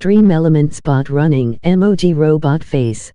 Extreme Element Spot Running Emoji Robot Face.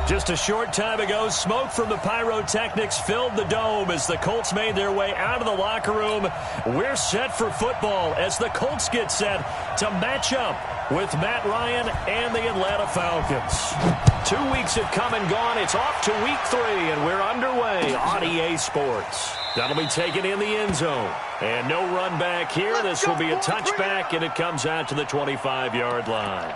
Just a short time ago, smoke from the pyrotechnics filled the dome as the Colts made their way out of the locker room. We're set for football as the Colts get set to match up with Matt Ryan and the Atlanta Falcons. 2 weeks have come and gone. It's off to week 3, and we're underway on EA Sports. That'll be taken in the end zone. And no run back here. This will be a touchback, and it comes out to the 25-yard line.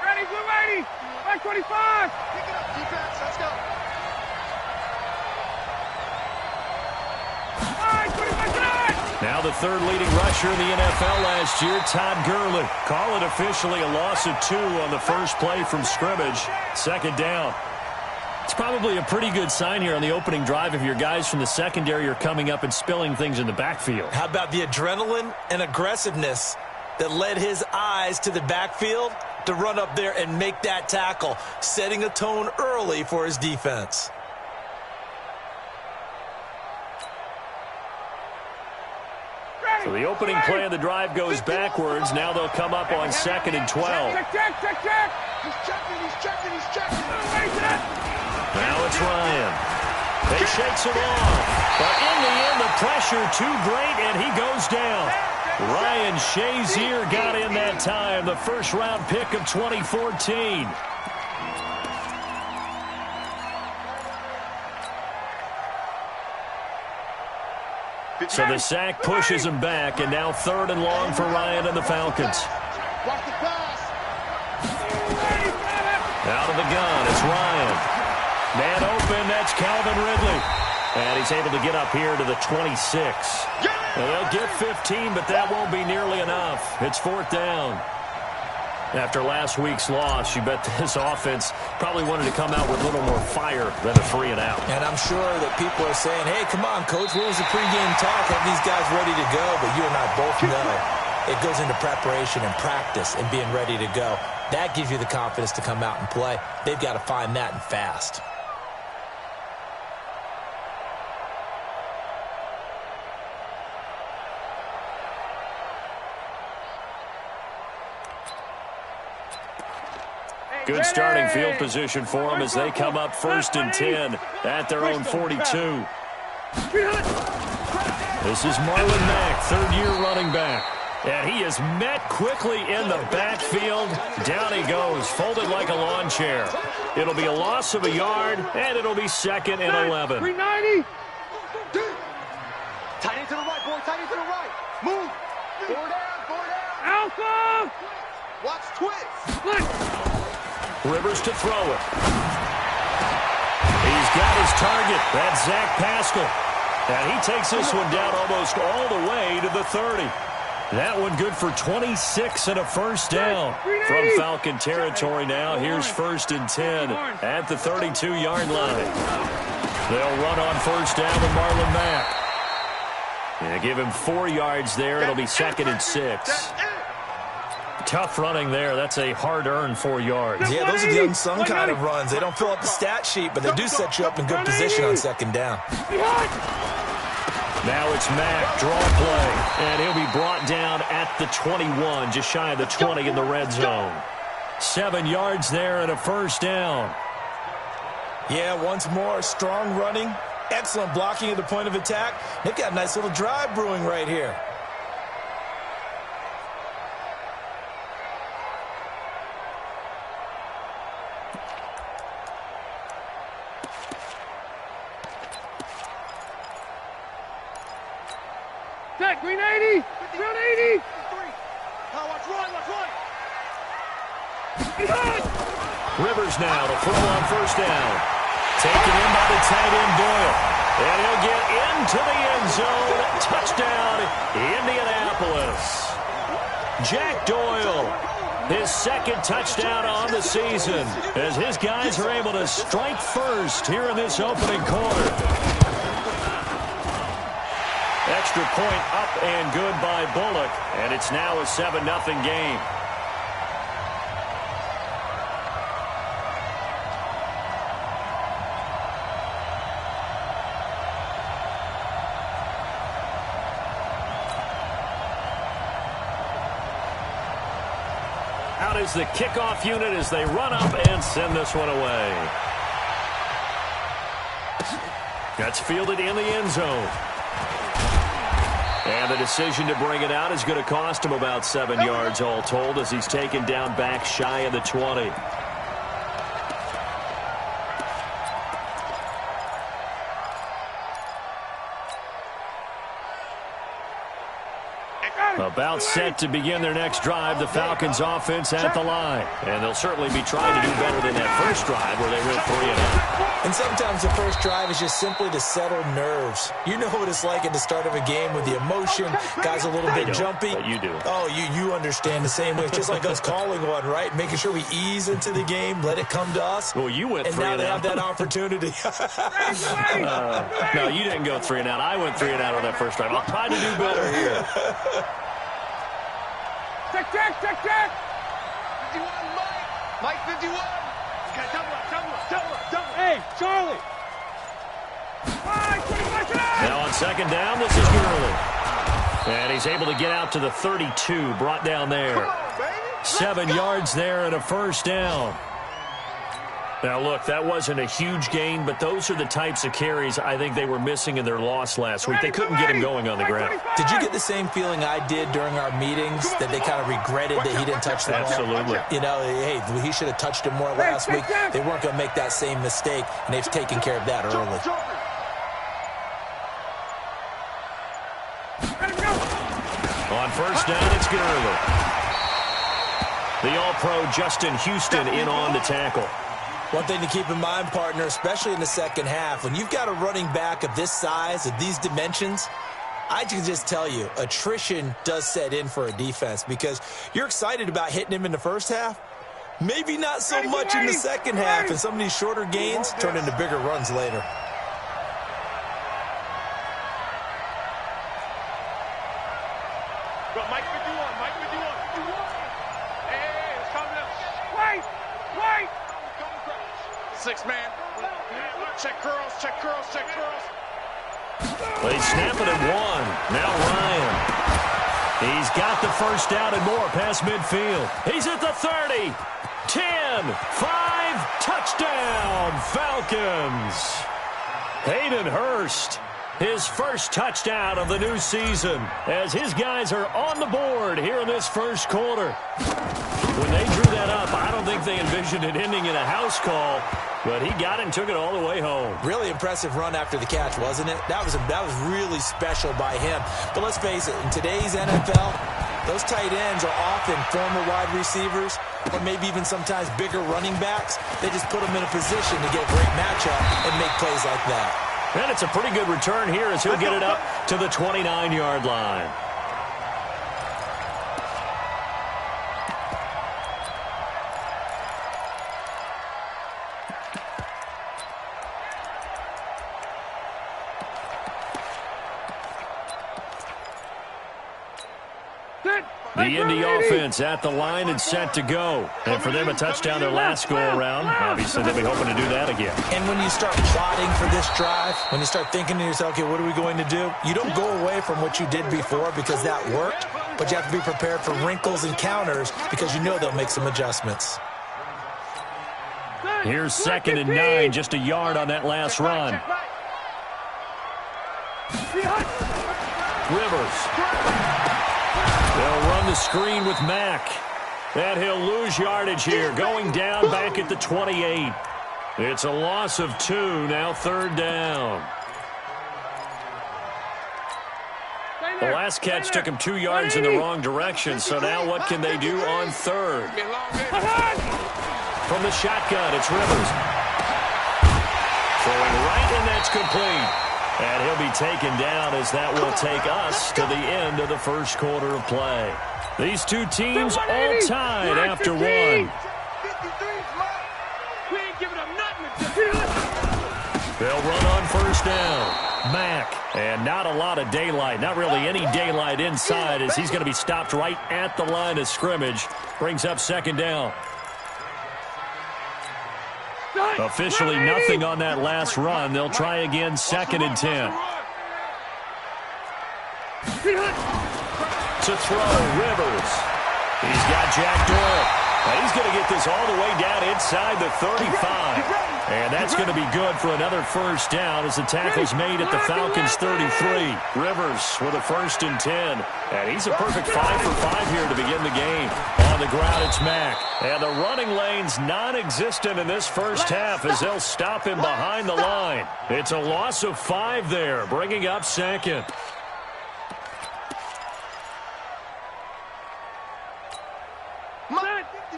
Ready, blue 80, 525. Pick it up, defense, let's go. 525. Now the third leading rusher in the NFL last year, Todd Gurley. Call it officially a loss of 2 on the first play from scrimmage. Second down. It's probably a pretty good sign here on the opening drive if your guys from the secondary are coming up and spilling things in the backfield. How about the adrenaline and aggressiveness that led his eyes to the backfield to run up there and make that tackle, setting a tone early for his defense. So the opening play of the drive goes backwards. Now they'll come up on 2nd and 12. Check. He's checking. Now it's Ryan. He shakes it off. But in the end, the pressure too great, and he goes down. Ryan Shazier got in that time, the first-round pick of 2014. So the sack pushes him back, and now 3rd and long for Ryan and the Falcons. Out of the gun, it's Ryan. Man open, that's Calvin Ridley. And he's able to get up here to the 26. And they'll get 15, but that won't be nearly enough. It's 4th down. After last week's loss, you bet this offense probably wanted to come out with a little more fire than a 3 and out. And I'm sure that people are saying, hey, come on, Coach, what was the pregame talk? Have these guys ready to go? But you and I both know it goes into preparation and practice and being ready to go. That gives you the confidence to come out and play. They've got to find that and fast. Good starting field position for them as they come up 1st and 10 at their own 42. This is Marlon Mack, 3rd-year running back. And he is met quickly in the backfield. Down he goes, folded like a lawn chair. It'll be a loss of a yard, and it'll be 2nd and 11. 390. Tight end to the right, boy. Tight end to the right. Move. Four down. Alpha. Watch twist. Rivers to throw it. He's got his target. That's Zach Pascal. And he takes this one down almost all the way to the 30. That one good for 26 and a first down from Falcon territory now. Here's 1st and 10 at the 32-yard line. They'll run on 1st down with Marlon Mack. And give him 4 yards there. It'll be 2nd and 6. Tough running there. That's a hard-earned 4 yards. Yeah, those are the unsung kind of runs. They don't fill up the stat sheet, but they do set you up in good position on 2nd down. Now it's Mack, draw play, and he'll be brought down at the 21, just shy of the 20 in the red zone. 7 yards there and a first down. Yeah, once more, strong running, excellent blocking at the point of attack. They've got a nice little drive brewing right here. That green 80. Round 80. Watch run. Rivers now to throw on 1st down. Taken in by the tight end Doyle. And he'll get into the end zone. Touchdown, Indianapolis. Jack Doyle, his 2nd touchdown on the season as his guys are able to strike first here in this opening quarter. Extra point up and good by Bullock, and it's now a 7-0 game. out as the kickoff unit as they run up and send this one away. That's fielded in the end zone. And the decision to bring it out is going to cost him about 7 yards all told as he's taken down back shy of the 20. About set to begin their next drive, the Falcons offense at the line. And they'll certainly be trying to do better than that first drive where they went 3-and-out. And sometimes the first drive is just simply to settle nerves. You know what it's like at the start of a game with the emotion. Guys a little bit jumpy. But you do. Oh, you understand the same way. It's just like us calling one, right? Making sure we ease into the game, let it come to us. Well, you went 3-and-out. And now they have that opportunity. No, you didn't go 3-and-out. I went 3-and-out on that first drive. I'll try to do better here. Check. 51, Mike 51. Okay, double. Hey, Charlie. Now on second down, this is Gurley. And he's able to get out to the 32, brought down there. 7 yards there and a first down. Now, look, that wasn't a huge gain, but those are the types of carries I think they were missing in their loss last week. They couldn't get him going on the ground. Did you get the same feeling I did during our meetings, that they kind of regretted that he didn't touch the ball? Absolutely. You know, hey, he should have touched him more last week. They weren't going to make that same mistake, and they've taken care of that early. On first down, it's Gurley. The All-Pro Justin Houston in on the tackle. One thing to keep in mind, partner, especially in the second half, when you've got a running back of this size, of these dimensions, I can just tell you, attrition does set in for a defense because you're excited about hitting him in the first half. Maybe not so much in the second half, and some of these shorter gains turn into bigger runs later. Mike 51. Hey, it's coming up. Wait. 6-man. Check curls. Well, he's snapping at 1. Now Ryan. He's got the first down and more past midfield. He's at the 30. 10. 5. Touchdown, Falcons. Hayden Hurst. His first touchdown of the new season as his guys are on the board here in this first quarter. When they drew that up, I don't think they envisioned it ending in a house call, but he got it and took it all the way home. Really impressive run after the catch, wasn't it? That was really special by him. But let's face it, in today's NFL, those tight ends are often former wide receivers or maybe even sometimes bigger running backs. They just put them in a position to get a great matchup and make plays like that. And it's a pretty good return here as he'll get it up to the 29-yard line. The Indy offense at the line and set to go. And for them, a touchdown their last go-around. Obviously, they'll be hoping to do that again. And when you start plotting for this drive, when you start thinking to yourself, okay, what are we going to do? You don't go away from what you did before because that worked, but you have to be prepared for wrinkles and counters because you know they'll make some adjustments. Here's 2nd and 9, just a yard on that last run. Rivers. They'll run the screen with Mack. And he'll lose yardage here, going down back at the 28. It's a loss of 2, now 3rd down. The last catch took him 2 yards in the wrong direction, so now what can they do on 3rd? From the shotgun, it's Rivers. Throwing right, and that's complete. And he'll be taken down as that will take us to the end of the first quarter of play. These two teams all tied after 1. They'll run on first down. Mack. And not a lot of daylight. Not really any daylight inside as he's going to be stopped right at the line of scrimmage. Brings up 2nd down. Officially nothing on that last run. They'll try again 2nd and 10. To throw, Rivers. He's got Jack Doyle. And he's going to get this all the way down inside the 35. And that's going to be good for another first down as the tackle's made at the Falcons' 33. Rivers with a 1st and 10. And he's a perfect 5 for 5 here to begin the game. On the ground, it's Mack. And the running lane's non-existent in this first half as they'll stop him behind the line. It's a loss of 5 there, bringing up 2nd.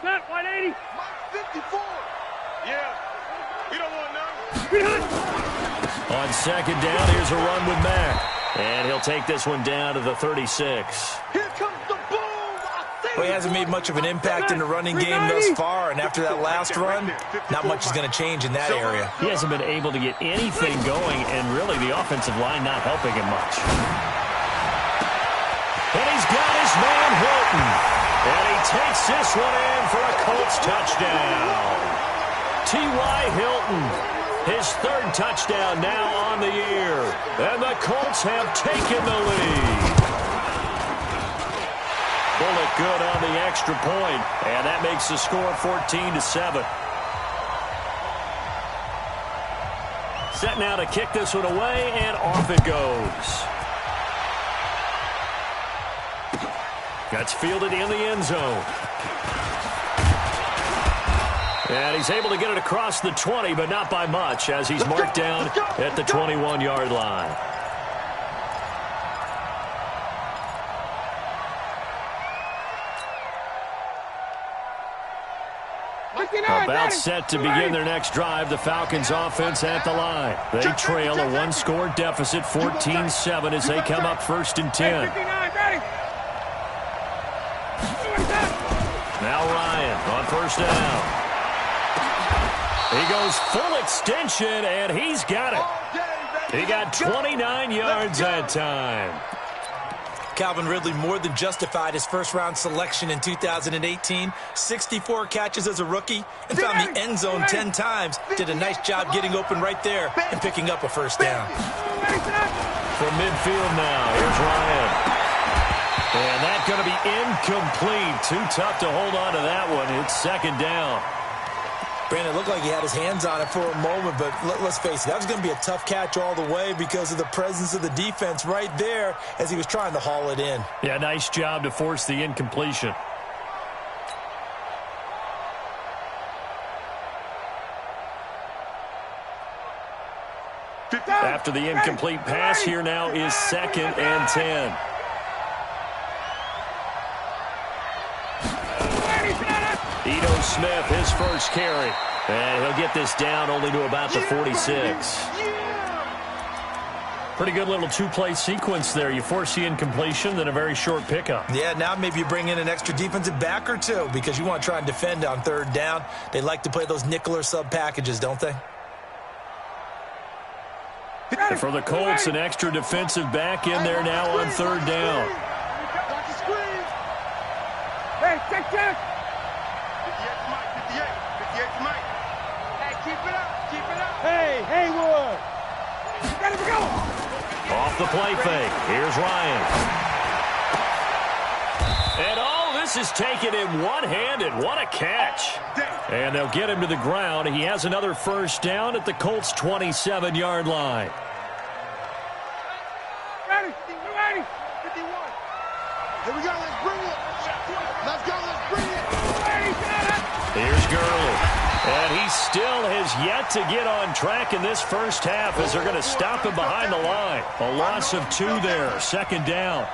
Matt, 180. Mike 54. Yeah. You don't want none. On 2nd down, here's a run with Mack. And he'll take this one down to the 36. Here comes the boom. Well, he hasn't made much of an impact in the running game thus far, and after that last run, not much is going to change in that area. He hasn't been able to get anything going, and really the offensive line not helping him much. And he's got his man Hilton. And he takes this one in for a Colts touchdown. T.Y. Hilton, his 3rd touchdown now on the year. And the Colts have taken the lead. Bullock good on the extra point, and that makes the score 14-7. Set now to kick this one away, and off it goes. That's fielded in the end zone. And he's able to get it across the 20, but not by much, as he's marked down at the 21-yard line. About set to begin their next drive, the Falcons offense at the line. They trail a 1-score deficit, 14-7, as they come up 1st and 10. Now Ryan on 1st down. He goes full extension, and he's got it. He got 29 yards that time. Calvin Ridley more than justified his first-round selection in 2018. 64 catches as a rookie and found the end zone 10 times. Did a nice job getting open right there and picking up a 1st down. From midfield now, here's Ryan. And that's going to be incomplete. Too tough to hold on to that one. It's 2nd down. Brandon, it looked like he had his hands on it for a moment, but let's face it, that was going to be a tough catch all the way because of the presence of the defense right there as he was trying to haul it in. Yeah, nice job to force the incompletion. After the incomplete pass, here now is 2nd and 10. Ito Smith, his 1st carry. And he'll get this down only to about the 46. Pretty good little 2-play sequence there. You force the incompletion, then a very short pickup. Yeah, now maybe you bring in an extra defensive back or two because you want to try and defend on 3rd down. They like to play those nickel or sub packages, don't they? And for the Colts, an extra defensive back in there now on 3rd down. Hey, check. 58 to Mike. Hey, keep it up. Hey, Haywood. Let it go. Off the play fake. Here's Ryan. And all this is taken in one-handed. What a catch. And they'll get him to the ground. He has another 1st down at the Colts' 27-yard line. Ready. 51. Here we go. Let's bring it. Let's bring it. Here's Gurley. And he still has yet to get on track in this first half as they're going to stop him behind the line. A loss of 2 there. 2nd down.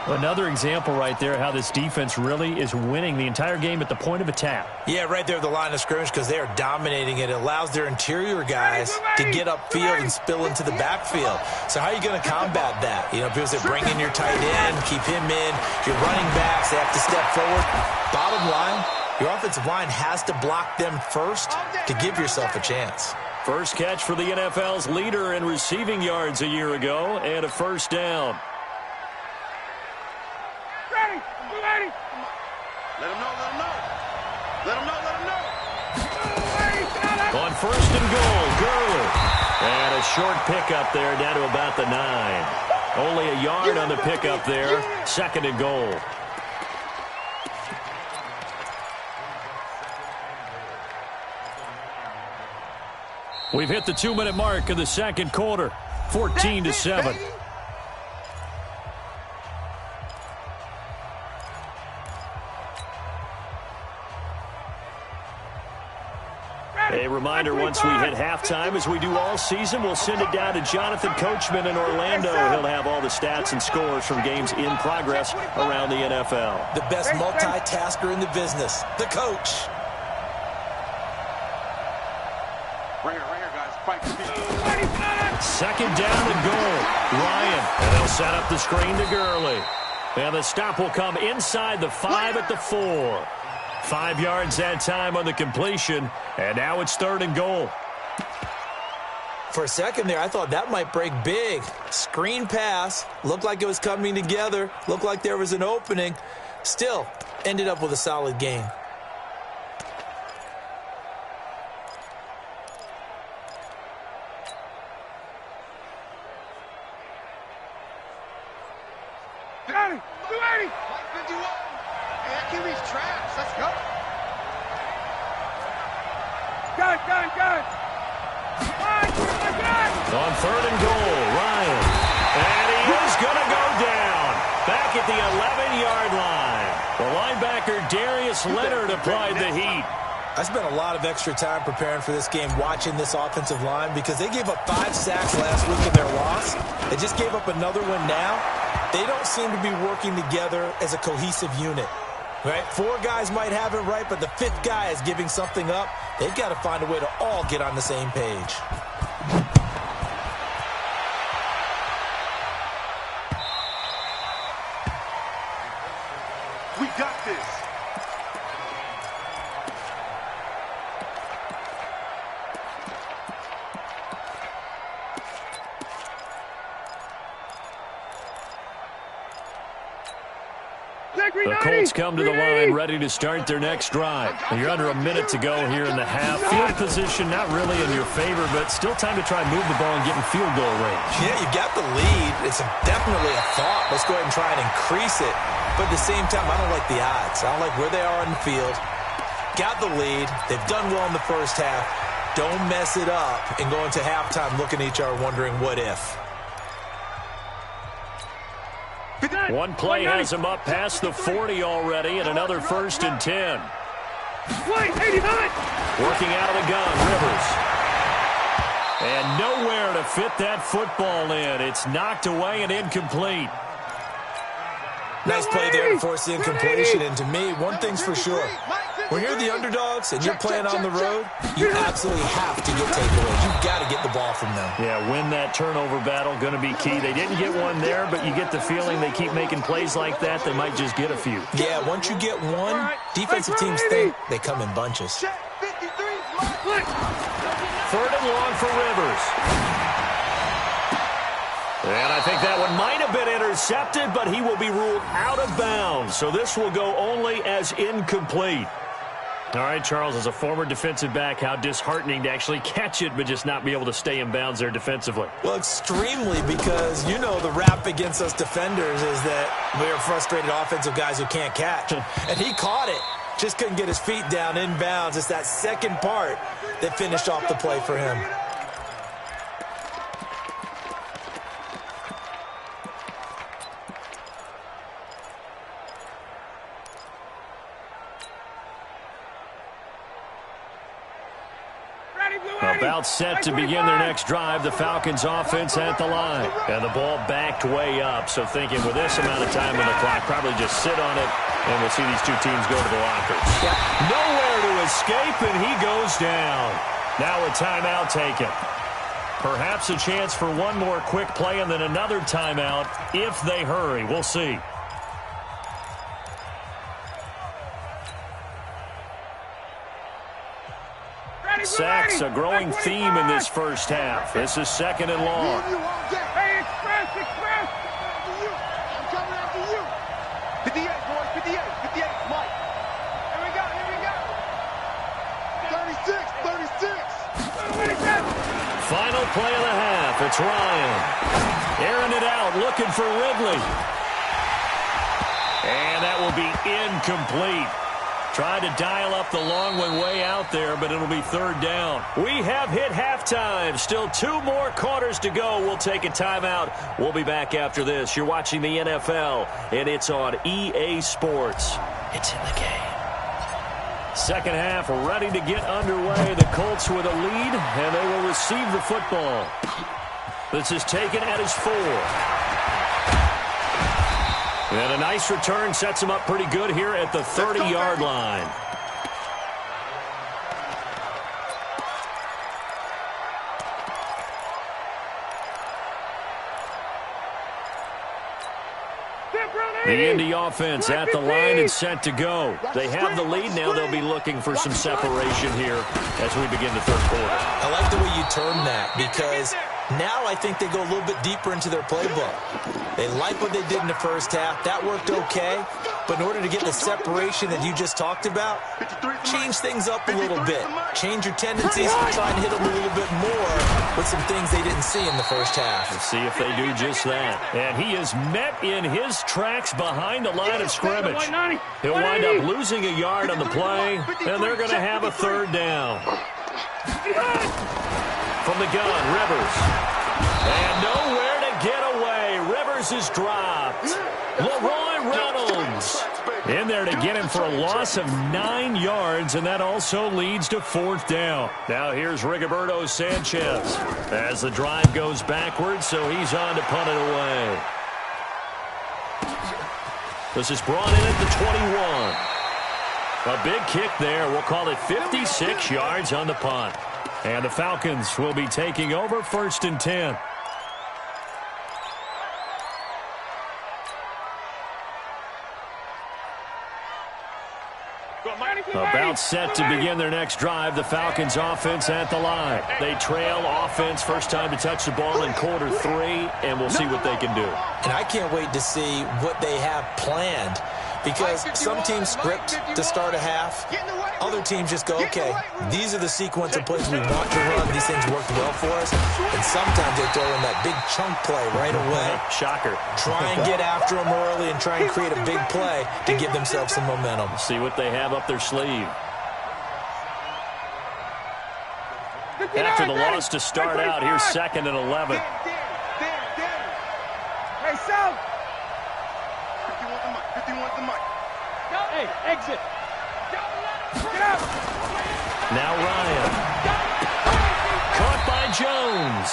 Another example right there how this defense really is winning the entire game at the point of attack. Yeah, right there at the line of scrimmage because they are dominating it. It allows their interior guys to get upfield and spill into the backfield. So how are you going to combat that? You know, because they bring in your tight end, keep him in. Your running backs, they have to step forward. Bottom line, your offensive line has to block them first to give yourself a chance. First catch for the NFL's leader in receiving yards a year ago and a 1st down. Ready. Let him know. On 1st and goal, Gurley. And a short pickup there down to about the 9. Only a yard on the pickup there. 2nd and goal. We've hit the 2-minute mark of the second quarter. 14-7. A reminder, once we hit halftime, as we do all season, we'll send it down to Jonathan Coachman in Orlando. He'll have all the stats and scores from games in progress around the NFL. The best multitasker in the business, the coach. Right here, guys. Fight. Second down and goal. Ryan, and they'll set up the screen to Gurley. And the stop will come inside the 5 at the 4. 5 yards that time on the completion, and now it's 3rd and goal. For a second there, I thought that might break big. Screen pass, looked like it was coming together, looked like there was an opening. Still, ended up with a solid gain. On 3rd and goal, Ryan. And he is going to go down. Back at the 11-yard line. The linebacker Darius Leonard applied the heat. I spent a lot of extra time preparing for this game watching this offensive line because they gave up 5 sacks last week in their loss. They just gave up another one now. They don't seem to be working together as a cohesive unit. Right? 4 guys might have it right, but the 5th guy is giving something up. They've got to find a way to all get on the same page. We got this. The Colts come to the line ready to start their next drive. You're under a minute to go here in the half. Field position not really in your favor, but still time to try and move the ball and get in field goal range. Yeah, you got the lead. It's definitely a thought. Let's go ahead and try and increase it. But at the same time, I don't like the odds. I don't like where they are on the field. Got the lead. They've done well in the first half. Don't mess it up and go into halftime looking at each other wondering what if. One play has him up past the 40 already, and another 1st and 10. Working out of the gun, Rivers. And nowhere to fit that football in. It's knocked away and incomplete. Nice play there to force the incompletion. And to me, one thing's for sure. When you're the underdogs and you're playing on the road, you absolutely have to get takeaways. You've got to get the ball from them. Yeah, win that turnover battle, going to be key. They didn't get one there, but you get the feeling they keep making plays like that, they might just get a few. Yeah, once you get one, defensive teams think they come in bunches. 3rd and long for Rivers. And I think that one might have been intercepted, but he will be ruled out of bounds. So this will go only as incomplete. All right, Charles, as a former defensive back, how disheartening to actually catch it but just not be able to stay in bounds there defensively. Well, extremely, because, you know, the rap against us defenders is that we're frustrated offensive guys who can't catch. And he caught it. Just couldn't get his feet down in bounds. It's that second part that finished off the play for him. About set to begin their next drive, the Falcons offense at the line. And the ball backed way up, so thinking with this amount of time on the clock, probably just sit on it, and we'll see these two teams go to the lockers. Nowhere to escape, and he goes down. Now a timeout taken. Perhaps a chance for one more quick play and then another timeout if they hurry. We'll see. Sacks, a growing theme in this first half. This is 2nd and long. Hey, express! I'm coming after you. 58, boys, 58, Mike. Here we go. 36. Final play of the half. It's Ryan. Airing it out, looking for Ridley. And that will be incomplete. Tried to dial up the long one way out there, but it'll be third down. We have hit halftime. Still 2 more quarters to go. We'll take a timeout. We'll be back after this. You're watching the NFL, and it's on EA Sports. It's in the game. Second half ready to get underway. The Colts with a lead, and they will receive the football. This is taken at his 4. And a nice return sets him up pretty good here at the 30-yard line. The Indy offense at the line and set to go. They have the lead now. They'll be looking for some separation here as we begin the third quarter. I like the way you term that, because now I think they go a little bit deeper into their playbook. They like what they did in the first half. That worked okay. But in order to get the separation that you just talked about, change things up a little bit. Change your tendencies and try and hit them a little bit more with some things they didn't see in the first half. Let's see if they do just that. And he is met in his tracks behind the line of scrimmage. He'll wind up losing a yard on the play, and they're going to have a third down. From the gun, Rivers. And nowhere to get away. Rivers is dropped. Leroy Reynolds in there to get him for a loss of 9 yards, and that also leads to fourth down. Now here's Rigoberto Sanchez as the drive goes backwards, so he's on to punt it away. This is brought in at the 21. A big kick there. We'll call it 56 yards on the punt. And the Falcons will be taking over 1st and 10. About set to begin their next drive. The Falcons offense at the line. They trail offense, first time to touch the ball in quarter 3, and we'll see what they can do. And I can't wait to see what they have planned, because some teams script to start a half. Other teams just go, okay, these are the sequence of plays we want to run. These things worked well for us. And sometimes they throw in that big chunk play right away. Shocker. Try and get after them early and try and create a big play to give themselves some momentum. See what they have up their sleeve. After the loss to start out, here's 2nd and 11. Hey, South. 51 the mic. Hey, exit. Get out. Now Ryan. Caught by Jones.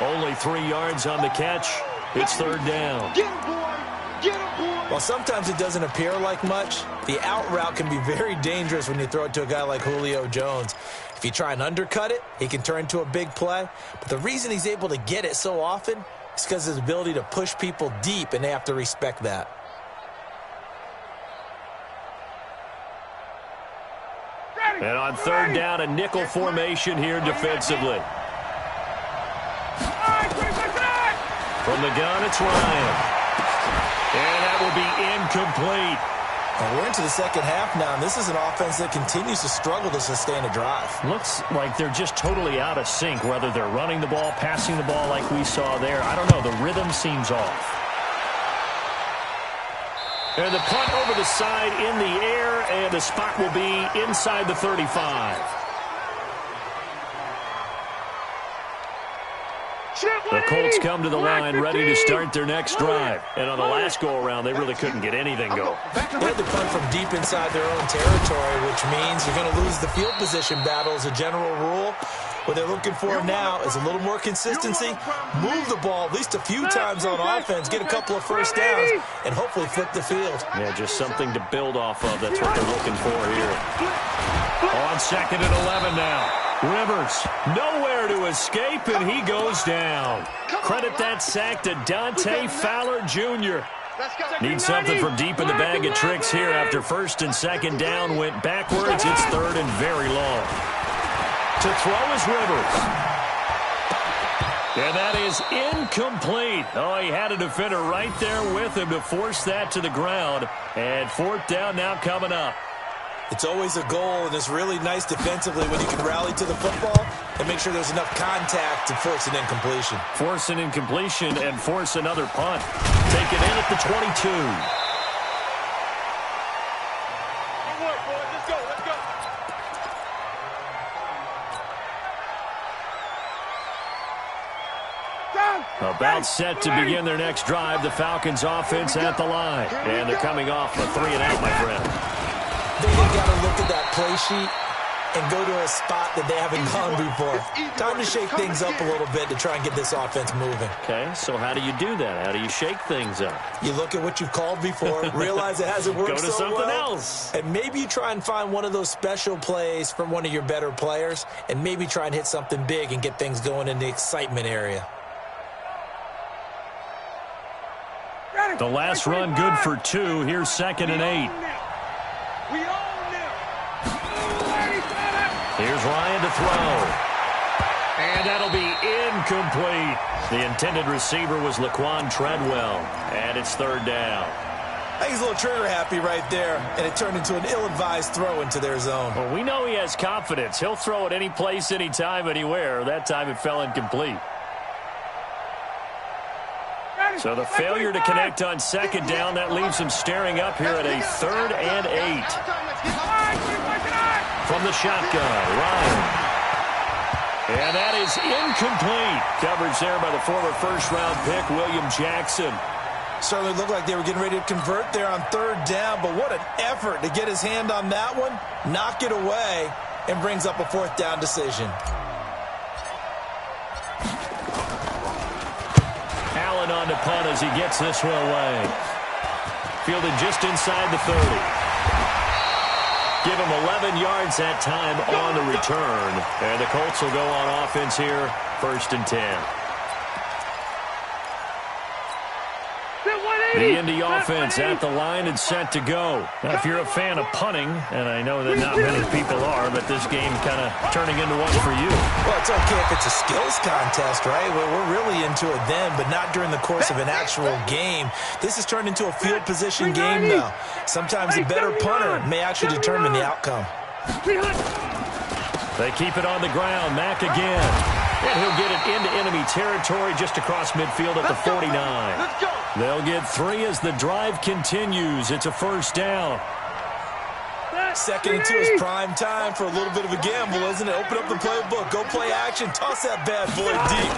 Only 3 yards on the catch. It's third down. Get him, boy. Get him, boy. While sometimes it doesn't appear like much, the out route can be very dangerous when you throw it to a guy like Julio Jones. If you try and undercut it, he can turn into a big play. But the reason he's able to get it so often is because of his ability to push people deep, and they have to respect that. And on third down, a nickel formation here defensively. From the gun, it's Ryan. And that will be incomplete. And we're into the second half now, and this is an offense that continues to struggle to sustain a drive. Looks like they're just totally out of sync, whether they're running the ball, passing the ball like we saw there. I don't know. The rhythm seems off. And the punt over the side in the air, and the spot will be inside the 35. The Colts come to the line ready to start their next drive. And on the last go-around, they really couldn't get anything going. They had to punt from deep inside their own territory, which means you're going to lose the field position battle as a general rule. What they're looking for now is a little more consistency, move the ball at least a few times on offense, get a couple of first downs, and hopefully flip the field. Yeah, just something to build off of. That's what they're looking for here. On 2nd and 11 now. Rivers, nowhere to escape, and he goes down. Credit that sack to Dante Fowler Jr. Need something from deep in the bag of tricks here after 1st and 2nd down went backwards. It's 3rd and very long. To throw is Rivers. And that is incomplete. Oh, he had a defender right there with him to force that to the ground. And 4th down now coming up. It's always a goal, and it's really nice defensively when you can rally to the football and make sure there's enough contact to force an incompletion. Force an incompletion and force another punt. Take it in at the 22. work, boys. Let's go. Let's go. About set to begin their next drive. The Falcons offense at the line. And they're coming off a 3-and-out, my friend. They've got to look at that play sheet and go to a spot that they haven't gone before. Time to shake things up a little bit to try and get this offense moving. Okay, so how do you do that? How do you shake things up? You look at what you've called before, realize it hasn't worked Go to so something well, else. and maybe you try and find one of those special plays from one of your better players, and maybe try and hit something big and get things going in the excitement area. The last run good for 2. Here's 2nd and 8. We own them. Here's Ryan to throw. And that'll be incomplete. The intended receiver was Laquan Treadwell. And it's 3rd down. I think he's a little trigger happy right there, and it turned into an ill-advised throw into their zone. Well, we know he has confidence. He'll throw it any place, anytime, anywhere. That time it fell incomplete. So the failure to connect on 2nd down, that leaves him staring up here at a 3rd and 8. From the shotgun, Ryan. And that is incomplete. Coverage there by the former first-round pick, William Jackson. Certainly looked like they were getting ready to convert there on 3rd down, but what an effort to get his hand on that one, knock it away, and brings up a 4th down decision. Allen on to punt as he gets this one away. Fielded just inside the 30. Give him 11 yards that time on the return. And the Colts will go on offense here, 1st and 10. The Indy offense at the line and set to go. Now, if you're a fan of punting, and I know that not many people are, but this game kind of turning into one for you. Well, it's okay if it's a skills contest, right? We're really into it then, but not during the course of an actual game. This has turned into a field position game now. Sometimes a better punter may actually determine the outcome. They keep it on the ground. Mack again. And he'll get it into enemy territory just across midfield at the 49. They'll get 3 as the drive continues. It's a 1st down. 2nd and 2 is prime time for a little bit of a gamble, isn't it? Open up the playbook, go play action, toss that bad boy deep.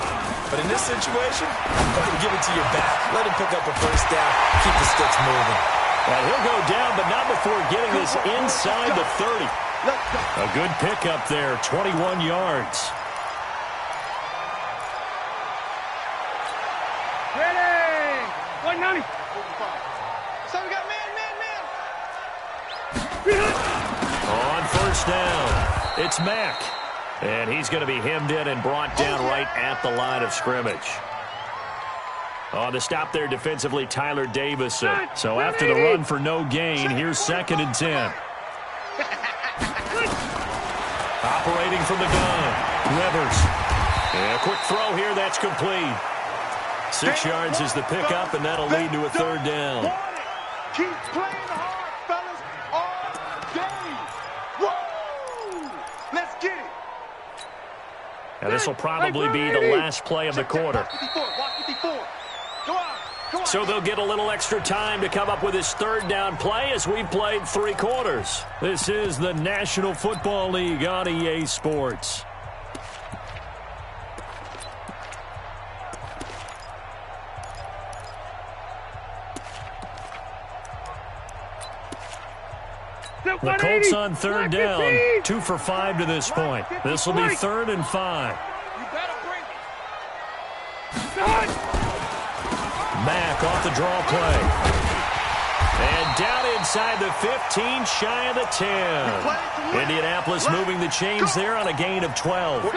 But in this situation, go ahead and give it to your back. Let him pick up a 1st down, keep the sticks moving. And he'll go down, but not before getting this inside the 30. A good pickup there, 21 yards. Ready. 190. So we got man. On 1st down, it's Mack. And he's going to be hemmed in and brought down right at the line of scrimmage. On the stop there defensively, Tyler Davison. So after the run for no gain, here's 2nd and 10. Operating from the gun, Rivers. And a quick throw here, that's complete. 6 yards is the pickup, and that'll lead to a 3rd down. Keep playing hard, fellas, all day. Woo! Let's get it. Now this will probably be the last play of the quarter. So they'll get a little extra time to come up with his 3rd down play as we've played 3 quarters. This is the National Football League on EA Sports. The Colts on 3rd down, 2 for 5 to this point. This will be 3rd and 5. You better bring it. Mack off the draw play. And down inside the 15, shy of the 10. Indianapolis moving the chains there on a gain of 12.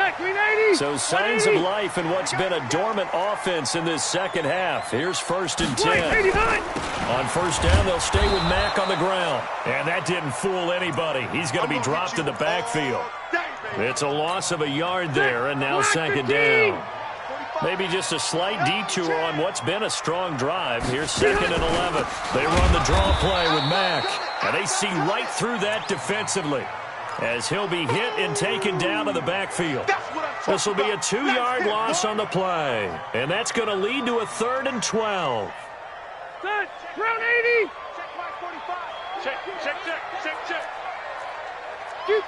So signs of life in what's been a dormant offense in this 2nd half. Here's 1st and 10. On 1st down, they'll stay with Mack on the ground. And that didn't fool anybody. He's going to be dropped in the backfield. It's a loss of a yard there, and now 2nd down. Maybe just a slight detour on what's been a strong drive. Here's 2nd and 11. They run the draw play with Mack. And they see right through that defensively as he'll be hit and taken down to the backfield. This will be a 2-yard loss on the play. And that's going to lead to a 3rd and 12. Round 80. Check, check, check, check, check. Q.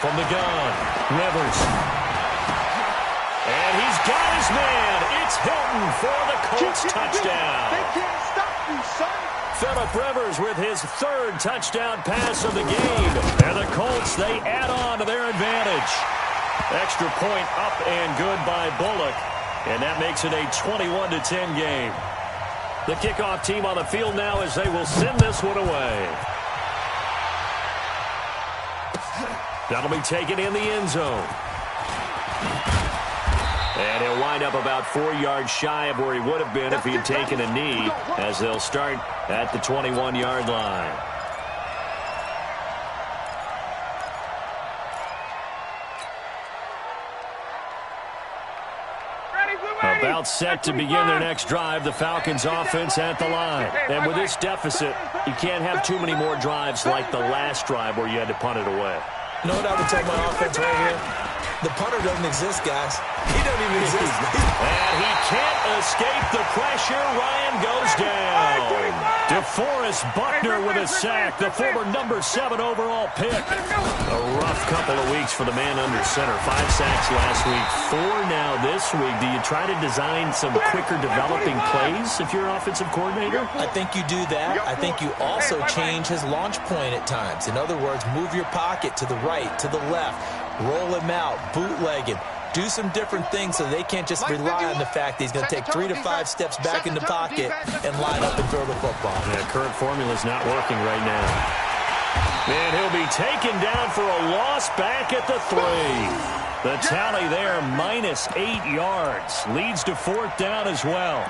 From the gun, Rivers. And he's got his man. It's Hilton for the Colts touchdown. They can't stop you, son. Phillip Rivers with his third touchdown pass of the game. And the Colts, they add on to their advantage. Extra point up and good by Bullock. And that makes it a 21-10 game. The kickoff team on the field now as they will send this one away. That'll be taken in the end zone. And he'll wind up about 4 yards shy of where he would have been if he had taken a knee, as they'll start at the 21-yard line. About set to begin their next drive, the Falcons offense at the line. And with this deficit, you can't have too many more drives like the last drive where you had to punt it away. You know what I would tell my offense right here? The punter doesn't exist, guys. He doesn't even exist. And he can't escape the pressure. Ryan goes down. DeForest Buckner with a sack, the former number 7 overall pick. A rough couple of weeks for the man under center. 5 sacks last week, 4 now this week. Do you try to design some quicker developing plays if you're an offensive coordinator? I think you do that. I think you also change his launch point at times. In other words, move your pocket to the right, to the left, roll him out, bootleg him. Do some different things so they can't just rely on the fact that he's going to take 3 to 5 steps back in the pocket and line up and throw the football. Yeah, current formula's not working right now. And he'll be taken down for a loss back at the 3. The tally there, minus 8 yards. Leads to 4th down as well.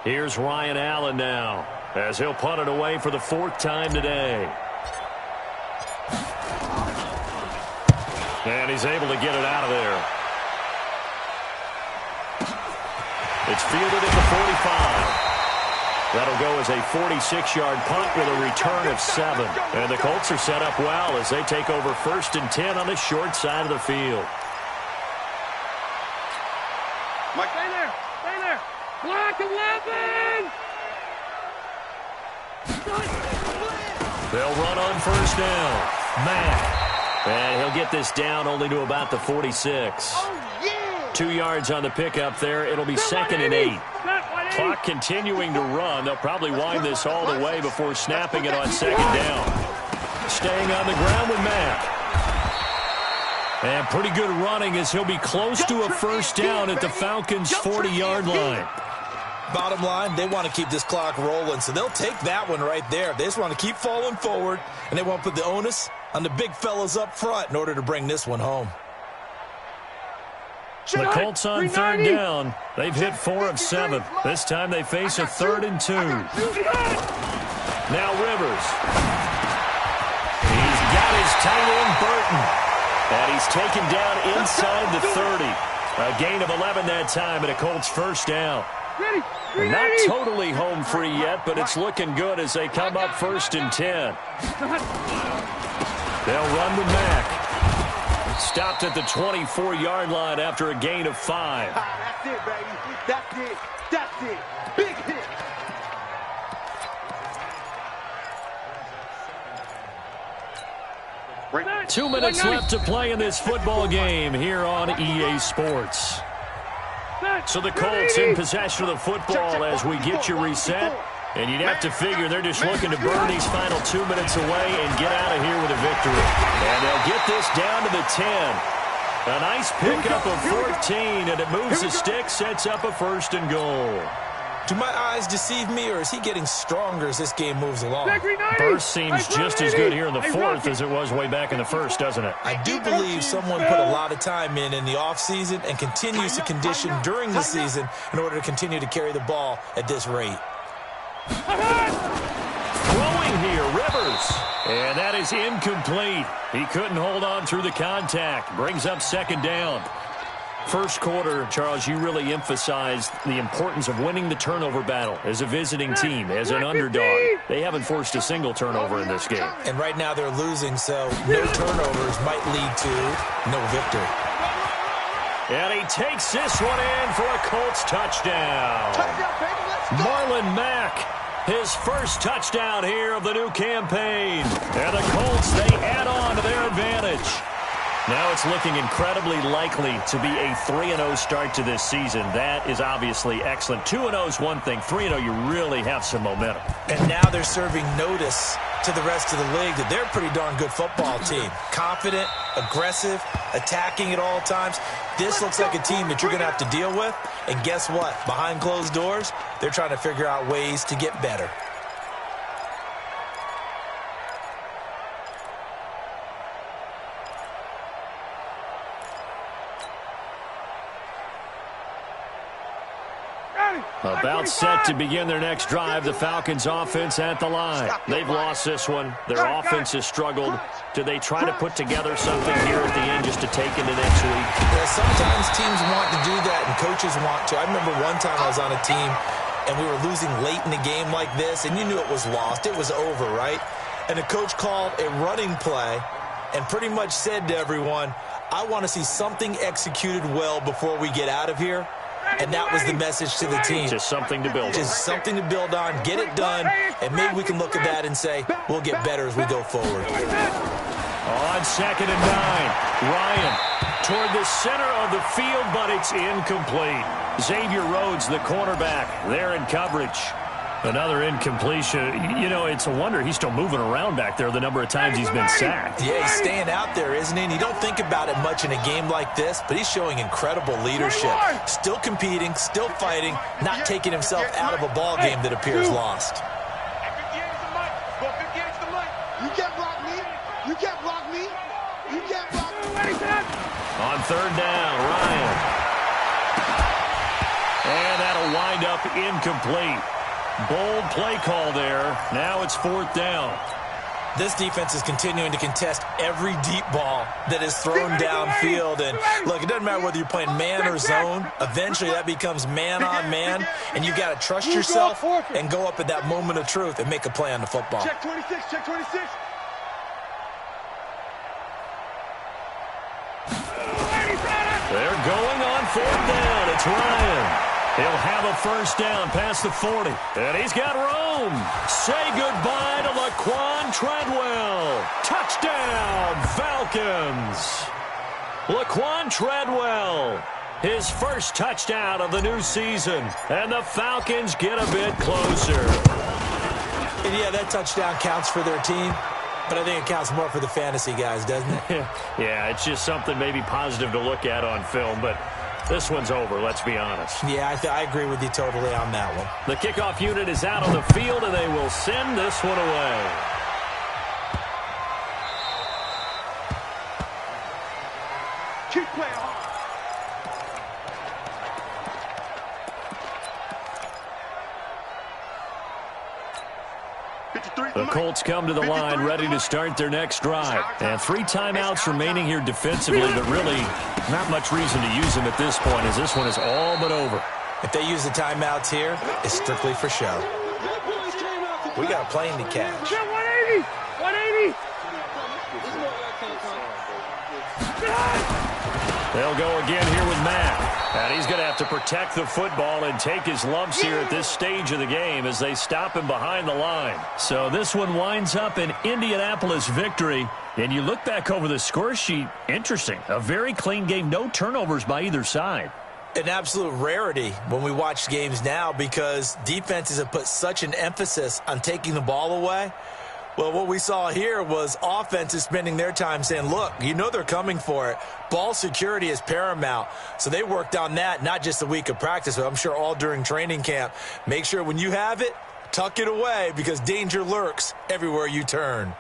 Here's Ryan Allen now, as he'll punt it away for the 4th time today. And he's able to get it out of there. It's fielded at the 45. That'll go as a 46-yard punt with a return of 7. And the Colts are set up well as they take over 1st and 10 on the short side of the field. Mike, stay there. Stay there. Block 11! They'll run on 1st down. Mack. And he'll get this down only to about the 46. Oh, yeah! 2 yards on the pickup there. It'll be 2nd and 8. Clock continuing to run. They'll probably wind this all the way before snapping it on 2nd down. Staying on the ground with Mack. And pretty good running as he'll be close to a 1st down at the Falcons' 40-yard line. Bottom line, they want to keep this clock rolling, so they'll take that one right there. They just want to keep falling forward, and they want to put the onus on the big fellas up front in order to bring this one home. The Colts on 3rd down. They've hit 4 of 7. This time they face a 3rd and 2. Now Rivers. He's got his tight end, Burton. And he's taken down inside the 30. A gain of 11 that time and a Colts 1st down. Not totally home free yet, but it's looking good as they come up 1st and 10. They'll run with Mack. Stopped at the 24-yard line after a gain of 5. That's it, baby. That's it. That's it. Big hit. Right. 2 minutes left to play in this football game here on EA Sports. So the Colts in possession of the football as we get you reset. And you'd have to figure they're just looking to burn these final 2 minutes away and get out of here with a victory. And they'll get this down to the 10. A nice pickup of 14, and it moves the stick, sets up a 1st and goal. Do my eyes deceive me, or is he getting stronger as this game moves along? Burst seems just as good here in the 4th as it was way back in the 1st, doesn't it? I do believe someone put a lot of time in the offseason and continues to condition during the season in order to continue to carry the ball at this rate. Throwing here, Rivers. And that is incomplete. He couldn't hold on through the contact. Brings up 2nd down. First quarter, Charles, you really emphasized the importance of winning the turnover battle as a visiting team, as an underdog. They haven't forced a single turnover in this game. And right now they're losing, so no turnovers might lead to no victory. And he takes this one in for a Colts touchdown. Marlon Mack, his first touchdown here of the new campaign. And the Colts, they add on to their advantage. Now it's looking incredibly likely to be a 3-0 start to this season. That is obviously excellent. 2-0 is one thing. 3-0, you really have some momentum. And now they're serving notice to the rest of the league that they're a pretty darn good football team. Confident, aggressive, attacking at all times. This looks like a team that you're going to have to deal with. And guess what? Behind closed doors, they're trying to figure out ways to get better. About set to begin their next drive, the Falcons offense at the line. They've lost this one. Their offense has struggled. Do they try to put together something here at the end just to take into next week? Yeah, sometimes teams want to do that and coaches want to. I remember one time I was on a team and we were losing late in the game like this, and you knew it was lost. It was over, right? And the coach called a running play and pretty much said to everyone, I want to see something executed well before we get out of here. And that was the message to the team. Just something to build on. Just something to build on, get it done, and maybe we can look at that and say, we'll get better as we go forward. On 2nd and 9, Ryan toward the center of the field, but it's incomplete. Xavier Rhodes, the cornerback, there in coverage. Another incompletion. You know, it's a wonder he's still moving around back there the number of times he's been sacked. Yeah, he's staying out there, isn't he? And you don't think about it much in a game like this, but he's showing incredible leadership. Still competing, still fighting, not taking himself out of a ball game that appears lost. You can't block me. You can't block me. You can't block me. On 3rd down, Ryan. And that'll wind up incomplete. Bold play call there. Now it's 4th down. This defense is continuing to contest every deep ball that is thrown downfield. And look, it doesn't matter whether you're playing man or zone. Eventually that becomes man on man. And you got to trust yourself and go up at that moment of truth and make a play on the football. Check 26, check 26. They're going on 4th down. It's Ryan. He'll have a first down past the 40. And he's got room. Say goodbye to Laquan Treadwell. Touchdown, Falcons. Laquan Treadwell, his first touchdown of the new season. And the Falcons get a bit closer. And yeah, that touchdown counts for their team. But I think it counts more for the fantasy guys, doesn't it? Yeah, it's just something maybe positive to look at on film. But this one's over, let's be honest. Yeah, I agree with you totally on that one. The kickoff unit is out on the field, and they will send this one away. Keep playing hard. The Colts come to the line ready to start their next drive. And 3 timeouts remaining here defensively, but really not much reason to use them at this point as this one is all but over. If they use the timeouts here, it's strictly for show. We got a plane to catch. 180! 180! They'll go again here with Matt. And he's going to have to protect the football and take his lumps here at this stage of the game as they stop him behind the line. So this one winds up an Indianapolis victory. And you look back over the score sheet, interesting. A very clean game, no turnovers by either side. An absolute rarity when we watch games now because defenses have put such an emphasis on taking the ball away. Well, what we saw here was offenses spending their time saying, look, you know they're coming for it. Ball security is paramount. So they worked on that, not just a week of practice, but I'm sure all during training camp. Make sure when you have it, tuck it away because danger lurks everywhere you turn.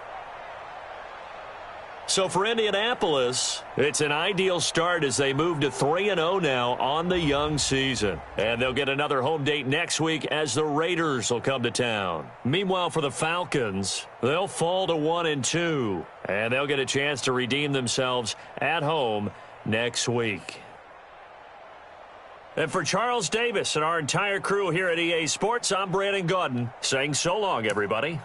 So for Indianapolis, it's an ideal start as they move to 3-0 now on the young season. And they'll get another home date next week as the Raiders will come to town. Meanwhile, for the Falcons, they'll fall to 1-2. And they'll get a chance to redeem themselves at home next week. And for Charles Davis and our entire crew here at EA Sports, I'm Brandon Gaudin saying so long, everybody.